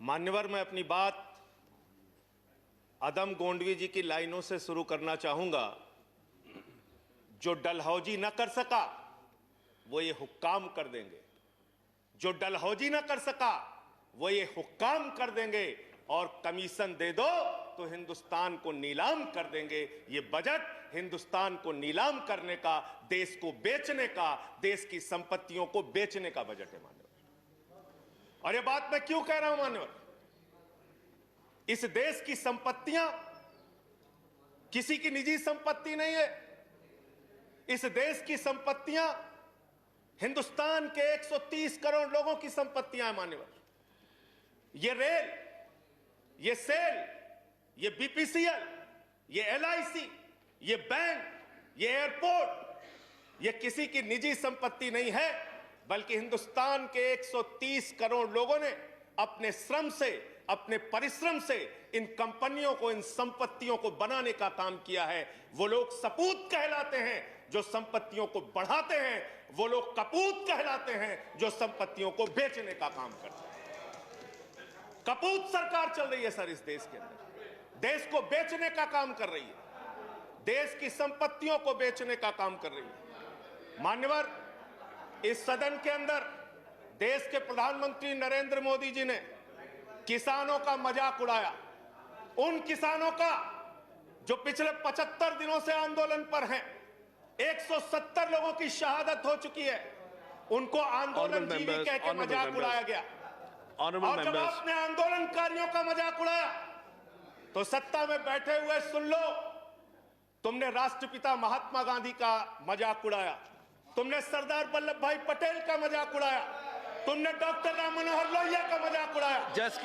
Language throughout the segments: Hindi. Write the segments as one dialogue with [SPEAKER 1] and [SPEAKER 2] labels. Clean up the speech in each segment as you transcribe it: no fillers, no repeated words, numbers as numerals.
[SPEAKER 1] मान्यवर, मैं अपनी बात अदम गोंडवी जी की लाइनों से शुरू करना चाहूंगा। जो डलहौजी न कर सका वो ये हुक्काम कर देंगे, जो डलहौजी न कर सका वो ये हुक्काम कर देंगे, और कमीशन दे दो तो हिंदुस्तान को नीलाम कर देंगे। ये बजट हिंदुस्तान को नीलाम करने का, देश को बेचने का, देश की संपत्तियों को बेचने का बजट है मान्यवर। और ये बात मैं क्यों कह रहा हूं मान्यवर? इस देश की संपत्तियां किसी की निजी संपत्ति नहीं है। इस देश की संपत्तियां हिंदुस्तान के 130 करोड़ लोगों की संपत्तियां हैं मान्यवर। ये रेल, ये सेल, ये बीपीसीएल, ये एलआईसी, ये बैंक, ये एयरपोर्ट, ये किसी की निजी संपत्ति नहीं है, बल्कि हिंदुस्तान के 130 करोड़ लोगों ने अपने श्रम से, अपने परिश्रम से इन कंपनियों को, इन संपत्तियों को बनाने का काम किया है। वो लोग सपूत कहलाते हैं जो संपत्तियों को बढ़ाते हैं, वो लोग कपूत कहलाते हैं जो संपत्तियों को बेचने का काम करते हैं। कपूत सरकार चल रही है सर इस देश के अंदर, देश को बेचने का काम कर रही है, देश की संपत्तियों को बेचने का काम कर रही है। मान्यवर, इस सदन के अंदर देश के प्रधानमंत्री नरेंद्र मोदी जी ने किसानों का मजाक उड़ाया। उन किसानों का जो पिछले 75 दिनों से आंदोलन पर हैं, 170 लोगों की शहादत हो चुकी है, उनको आंदोलन जीवी कह के मजाक उड़ाया गया। और जब आपने आंदोलनकारियों का मजाक उड़ाया तो सत्ता में बैठे हुए सुन लो, तुमने राष्ट्रपिता महात्मा गांधी का मजाक उड़ाया, तुमने सरदार वल्लभ भाई पटेल का मजाक उड़ाया, तुमने डॉक्टर राम मनोहर लोहिया का मजाक उड़ाया,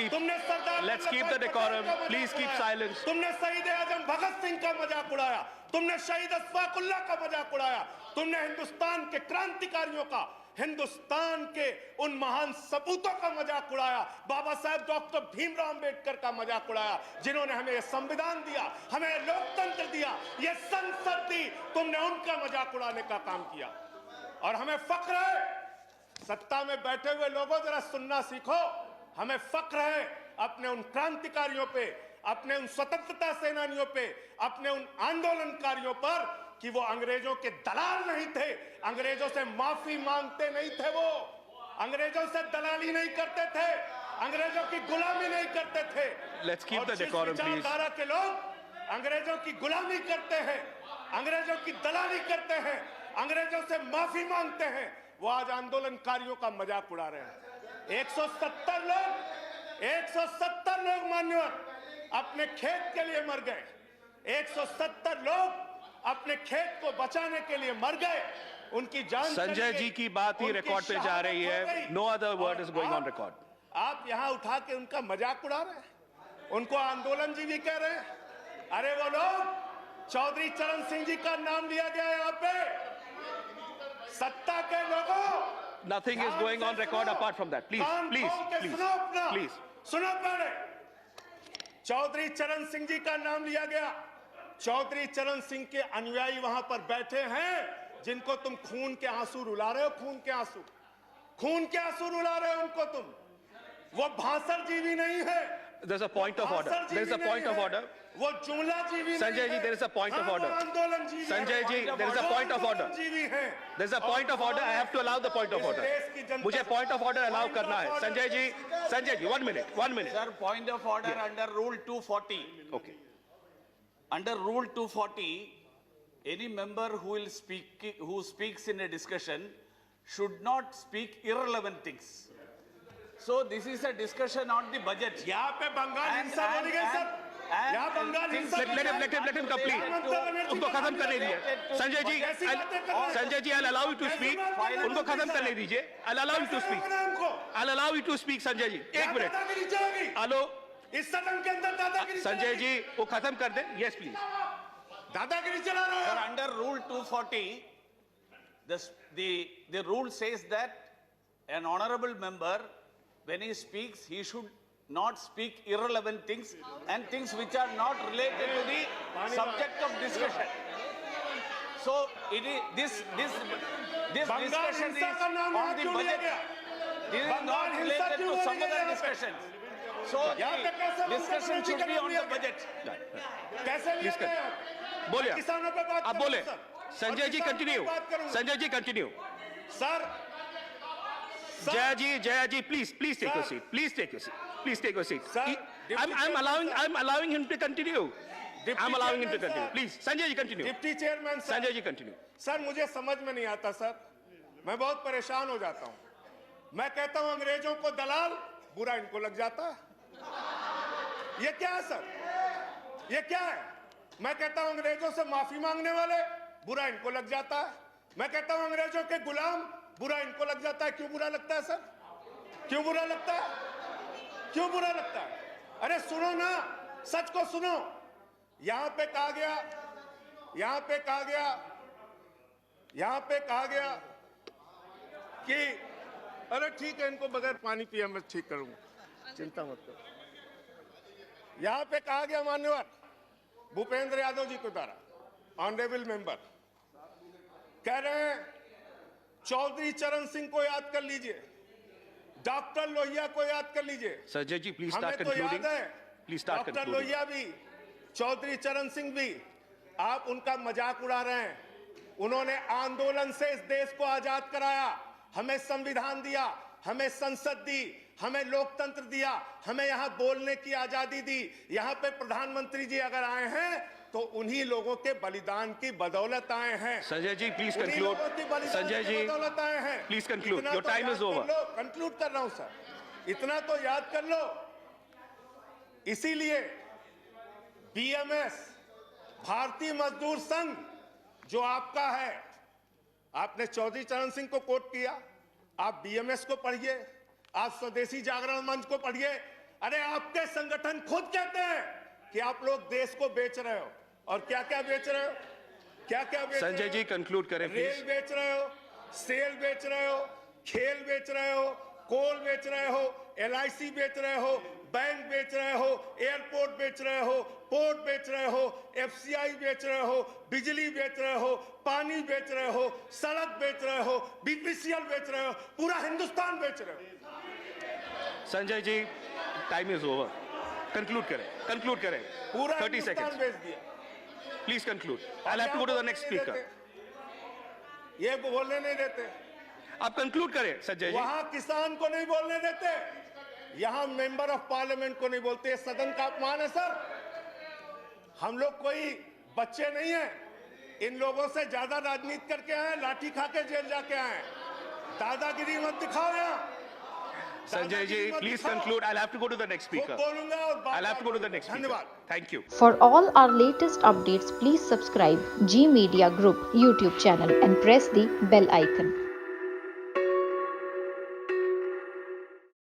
[SPEAKER 1] तुमने सरदार
[SPEAKER 2] let's keep the decorum, please keep silence,
[SPEAKER 1] तुमने शहीद आजम भगत सिंह का मजाक उड़ाया, तुमने शहीद अशफाक उल्लाह का मजाक उड़ाया, तुमने हिंदुस्तान के क्रांतिकारियों का, हिंदुस्तान के उन महान सपूतों का मजाक उड़ाया, बाबा साहब डॉक्टर भीमराव अंबेडकर का मजाक उड़ाया, जिन्होंने हमें यह संविधान दिया, हमें लोकतंत्र दिया, यह संसद दी। तुमने उनका मजाक उड़ाने का काम किया। और हमें फख्र है, सत्ता में बैठे हुए लोगों जरा सुनना सीखो, हमें फख्र है अपने उन क्रांतिकारियों पे, अपने उन स्वतंत्रता सेनानियों पे, अपने उन आंदोलनकारियों पर कि वो अंग्रेजों के दलाल नहीं थे, अंग्रेजों से माफी मांगते नहीं थे, वो अंग्रेजों से दलाली नहीं करते थे, अंग्रेजों की गुलामी नहीं करते थे।
[SPEAKER 2] Let's keep the decorum please.
[SPEAKER 1] विचारधारा के लोग अंग्रेजों की गुलामी करते हैं, अंग्रेजों की दलाली करते हैं, अंग्रेजों से माफी मांगते हैं, वो आज आंदोलनकारियों का मजाक उड़ा रहे हैं। 170 लोग मान्यवर अपने खेत के लिए मर गए, 170 लोग अपने खेत को बचाने के लिए मर गए, उनकी जान।
[SPEAKER 2] संजय जी की बात ही रिकॉर्ड पे जा रही है, no other word is going on record.
[SPEAKER 1] आप यहां उठा के उनका मजाक उड़ा रहे हैं, उनको आंदोलन जी भी कह रहे हैं। अरे वो लोग, चौधरी चरण सिंह जी का नाम लिया गया यहाँ पे, सत्ता के लोगों,
[SPEAKER 2] nothing is going on record apart from that, please please please
[SPEAKER 1] सुनो। पहले चौधरी चरण सिंह जी का नाम लिया गया। चौधरी चरण सिंह के अनुयायी वहां पर बैठे हैं, जिनको तुम खून के आंसू रुला रहे हो, खून के आंसू रुला रहे हो उनको तुम। वो भाषण जीवी नहीं है।
[SPEAKER 2] There's a point of order. There's a point of order.
[SPEAKER 1] वो जुमला जीवी नहीं है।
[SPEAKER 2] Sanjay ji, there is a point of order.
[SPEAKER 1] आंदोलन जीवी।
[SPEAKER 2] Sanjay ji, there is a point of order.
[SPEAKER 1] जीवी है।
[SPEAKER 2] There's a point of order. I have to allow the point of order. मुझे point of order allow करना है। Sanjay ji, 1 minute.
[SPEAKER 3] Sir, point of order under Rule 240.
[SPEAKER 2] Okay.
[SPEAKER 3] Under Rule 240, any member who speaks in a discussion should not speak irrelevant things. So this is a discussion on the budget.
[SPEAKER 1] यहाँ पे बंगाल हिंसा बोली गई सर। यहाँ बंगाल हिंसा।
[SPEAKER 2] Let him complete. उनको खत्म करने दीजिए। Sanjay ji, I'll allow you to speak. उनको खत्म करने दीजिए। I'll allow you to speak. I'll allow you to speak, Sanjay ji. 1 minute. Hello.
[SPEAKER 1] इस सदन के अंदर दादागिरी।
[SPEAKER 2] संजय जी, वो खत्म कर दे। Yes, please.
[SPEAKER 1] दादागिरी चला रहे हो।
[SPEAKER 3] Sir, under Rule 240, the rule says that an honorable member, when he speaks, he should not speak irrelevant things and things which are not related to the subject of discussion. So this discussion is on the budget. This is not related to some other discussions. So
[SPEAKER 1] यहाँ पे कैसे
[SPEAKER 3] the discussion should be on the budget.
[SPEAKER 1] कैसे लिया
[SPEAKER 2] Please
[SPEAKER 1] गया?
[SPEAKER 2] बोलिए
[SPEAKER 1] मैं किसानों पे बात
[SPEAKER 2] आप
[SPEAKER 1] करूंगा,
[SPEAKER 2] बोले
[SPEAKER 1] सर।
[SPEAKER 2] संजय
[SPEAKER 1] और
[SPEAKER 2] जी
[SPEAKER 1] किसानों पे
[SPEAKER 2] कंटिन्यू
[SPEAKER 1] बात करूंगा।
[SPEAKER 2] Sanjay ji continue
[SPEAKER 1] sir
[SPEAKER 2] Jaya ji please take your
[SPEAKER 1] Sir.
[SPEAKER 2] seat please take your seat please take your seat
[SPEAKER 1] Sir,
[SPEAKER 2] I'm
[SPEAKER 1] Deputy
[SPEAKER 2] allowing
[SPEAKER 1] Chairman,
[SPEAKER 2] I'm allowing him to continue
[SPEAKER 1] Deputy
[SPEAKER 2] I'm allowing him to
[SPEAKER 1] Chairman,
[SPEAKER 2] continue
[SPEAKER 1] sir.
[SPEAKER 2] please Sanjay ji continue
[SPEAKER 1] deputy chairman sir,
[SPEAKER 2] Sanjay ji continue
[SPEAKER 1] sir मुझे समझ में नहीं आता सर, मैं बहुत परेशान हो जाता हूं। मैं कहता हूं अंग्रेजों को दलाल, बुरा इनको लग जाता है। ये क्या है सर? ये क्या है? मैं कहता हूं अंग्रेजों से माफी मांगने वाले, बुरा इनको लग जाता है। मैं कहता हूं अंग्रेजों के गुलाम, बुरा इनको लग जाता है। क्यों बुरा लगता है सर? क्यों बुरा लगता है? क्यों बुरा लगता है? अरे सुनो ना, सच को सुनो। यहां पे कहा गया कि अरे ठीक है, इनको बगैर पानी पिए मैं ठीक करूंगा, चिंता मत करो। यहां पे कहा गया मान्यवर भूपेंद्र यादव जी के द्वारा, ऑनरेबल मेंबर कह रहे हैं चौधरी चरण सिंह को याद कर लीजिए, डॉक्टर लोहिया को याद कर लीजिए।
[SPEAKER 2] संजय जी please
[SPEAKER 1] हमें
[SPEAKER 2] start
[SPEAKER 1] तो याद
[SPEAKER 2] concluding
[SPEAKER 1] है
[SPEAKER 2] please start
[SPEAKER 1] doctor
[SPEAKER 2] concluding
[SPEAKER 1] Lohia भी, चौधरी चरण सिंह भी, आप उनका मजाक उड़ा रहे हैं। उन्होंने आंदोलन से इस देश को आजाद कराया, हमें संविधान दिया, हमें संसद दी, हमें लोकतंत्र दिया, हमें यहाँ बोलने की आजादी दी। यहाँ पे प्रधानमंत्री जी अगर आए हैं तो उन्हीं लोगों के बलिदान की बदौलत आए हैं।
[SPEAKER 2] संजय जी please
[SPEAKER 1] उन्हीं
[SPEAKER 2] conclude
[SPEAKER 1] लोगों की बलिदान
[SPEAKER 2] संजय
[SPEAKER 1] की
[SPEAKER 2] जी
[SPEAKER 1] बदौलत आए हैं।
[SPEAKER 2] please conclude
[SPEAKER 1] इतना
[SPEAKER 2] your
[SPEAKER 1] तो
[SPEAKER 2] time
[SPEAKER 1] याद
[SPEAKER 2] is
[SPEAKER 1] कर
[SPEAKER 2] over
[SPEAKER 1] लो, कंक्लूड कर रहा हूं सर, इतना तो याद कर लो। इसीलिए बीएमएस, भारतीय मजदूर संघ जो आपका है, आपने चौधरी चरण सिंह को कोट किया, आप बीएमएस को पढ़िए, आप स्वदेशी जागरण मंच को पढ़िए। अरे आपके संगठन खुद कहते हैं कि आप लोग देश को बेच रहे हो, और क्या क्या बेच रहे हो, क्या क्या बेच रहे हो?
[SPEAKER 2] संजय जी कंक्लूड करें
[SPEAKER 1] रेल
[SPEAKER 2] प्लीज
[SPEAKER 1] बेच रहे हो, सेल बेच रहे हो, खेल बेच रहे हो, कोल बेच रहे हो, एलआईसी बेच रहे हो, बैंक बेच रहे हो, एयरपोर्ट बेच रहे हो, पोर्ट बेच रहे हो, एफसीआई बेच रहे हो, बिजली बेच रहे हो, पानी बेच रहे हो, सड़क बेच रहे हो, बीपीसीएल बेच रहे हो, पूरा हिंदुस्तान बेच रहे हो।
[SPEAKER 2] Sanjay ji time is over conclude करें
[SPEAKER 1] पूरा
[SPEAKER 2] 30
[SPEAKER 1] हिंदुस्तान
[SPEAKER 2] seconds
[SPEAKER 1] बेच दिया।
[SPEAKER 2] please conclude I'll have to go to the next speaker
[SPEAKER 1] ये बोलने नहीं देते,
[SPEAKER 2] आप कंक्लूड करें संजय जी
[SPEAKER 1] वहां किसान को नहीं बोलने देते, यहां मेंबर ऑफ पार्लियामेंट को नहीं बोलते। सदन का अपमान है सर। हम लोग कोई बच्चे नहीं हैं, इन लोगों से ज्यादा राजनीति करके आए, लाठी खा के जेल जाके आए। दादागिरी मत दिखाओ यहाँ।
[SPEAKER 2] Sanjay ji please conclude I'll have to go to the next speaker
[SPEAKER 1] बोलूंगा और बात
[SPEAKER 2] I'll have to go to the next speaker
[SPEAKER 1] धन्यवाद।
[SPEAKER 2] thank you
[SPEAKER 4] For all our latest updates, please subscribe G Media Group YouTube channel and press the bell icon.